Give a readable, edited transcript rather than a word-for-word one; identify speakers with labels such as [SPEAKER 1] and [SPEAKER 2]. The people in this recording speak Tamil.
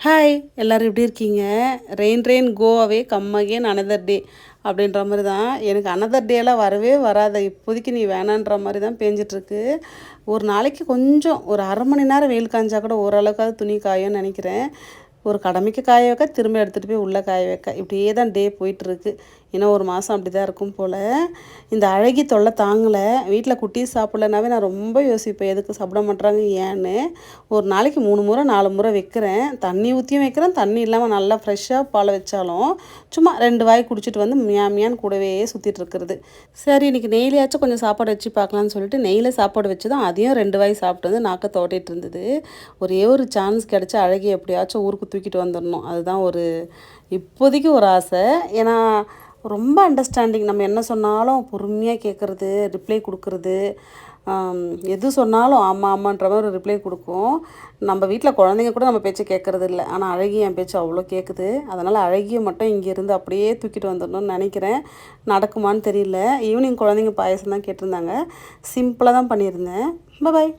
[SPEAKER 1] ஹாய் எல்லோரும் எப்படி இருக்கீங்க? Rain rain go away come again another day அப்படின்ற மாதிரி தான். எனக்கு அனதர் டேலாம் வரவே வராது. இப்போதைக்கு நீ வேணான்ற மாதிரி தான் பேஞ்சிட்ருக்கு. ஒரு நாளைக்கு கொஞ்சம் ஒரு அரை மணி நேரம் வெயில் காய்ஞ்சா கூட ஓரளவுக்காவது துணி காயும்னு நினைக்கிறேன். ஒரு கடமைக்கு காய வைக்க, திரும்ப எடுத்துகிட்டு போய் உள்ளே காய வைக்க, இப்படியே தான் டே போயிட்டுருக்கு. இன்னும் ஒரு மாதம் அப்படி தான் இருக்கும் போல். இந்த அழகி தொல்லை தாங்கலை. வீட்டில் குட்டீஸ் சாப்பிட்லனாவே நான் ரொம்ப யோசிப்பேன், எதுக்கு சாப்பிட மாட்றாங்க ஏன்னு. ஒரு நாளைக்கு 3 முறை 4 முறை வைக்கிறேன். தண்ணி ஊற்றியும் வைக்கிறேன், தண்ணி இல்லாமல் நல்லா ஃப்ரெஷ்ஷாக பாலை வச்சாலும் சும்மா 2 வாய் குடிச்சிட்டு வந்து மியான்னு கூடவே சுற்றிட்டு இருக்கிறது. சரி இன்றைக்கி நெய்லையாச்சும் கொஞ்சம் சாப்பாடு வச்சு பார்க்கலான்னு சொல்லிட்டு நெய்யில் சாப்பாடு வச்சு தான் அதையும் 2 வாய் சாப்பிட்டு வந்து நாக்க தோட்டிகிட்டு இருந்தது. ஒரே ஒரு சான்ஸ் கிடச்சா அழகி எப்படியாச்சும் ஊருக்கு தூக்கிட்டு வந்துடணும். அதுதான் இப்போதைக்கு ஒரு ஆசை. ஏன்னா ரொம்ப அண்டர்ஸ்டாண்டிங். நம்ம என்ன சொன்னாலும் பொறுமையாக கேட்குறது, ரிப்ளை கொடுக்குறது, எது சொன்னாலும் ஆமாம் ஆமான்ற மாதிரி ஒரு ரிப்ளை கொடுக்கும். நம்ம வீட்டில் குழந்தைங்க கூட நம்ம பேச்சை கேட்குறது இல்லை. ஆனால் அழகி என் பேச்சு அவ்வளோ கேட்குது. அதனால் அழகியை மட்டும் இங்கேருந்து அப்படியே தூக்கிட்டு வந்துடணும்னு நினைக்கிறேன். நடக்குமான்னு தெரியல. ஈவினிங் குழந்தைங்க பாயசம் தான் கேட்டிருந்தாங்க. சிம்பிளாக தான் பண்ணியிருந்தேன். பாய்.